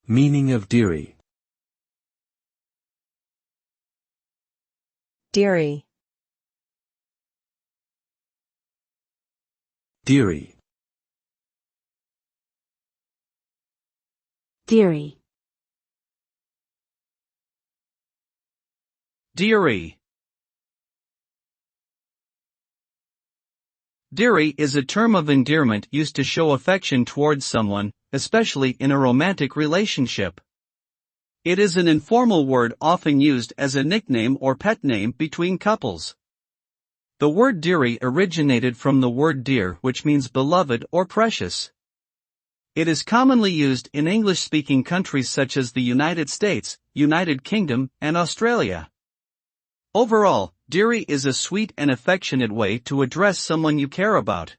Meaning of dearie. Dearie. Dearie. dearie, Dearie. Dearie is a term of endearment used to show affection towards someone, especially in a romantic relationship. It is an informal word often used as a nickname or pet name between couples. The word dearie originated from the word dear, which means beloved or precious. It is commonly used in English-speaking countries such as the United States, United Kingdom, and Australia. Overall, dearie is a sweet and affectionate way to address someone you care about.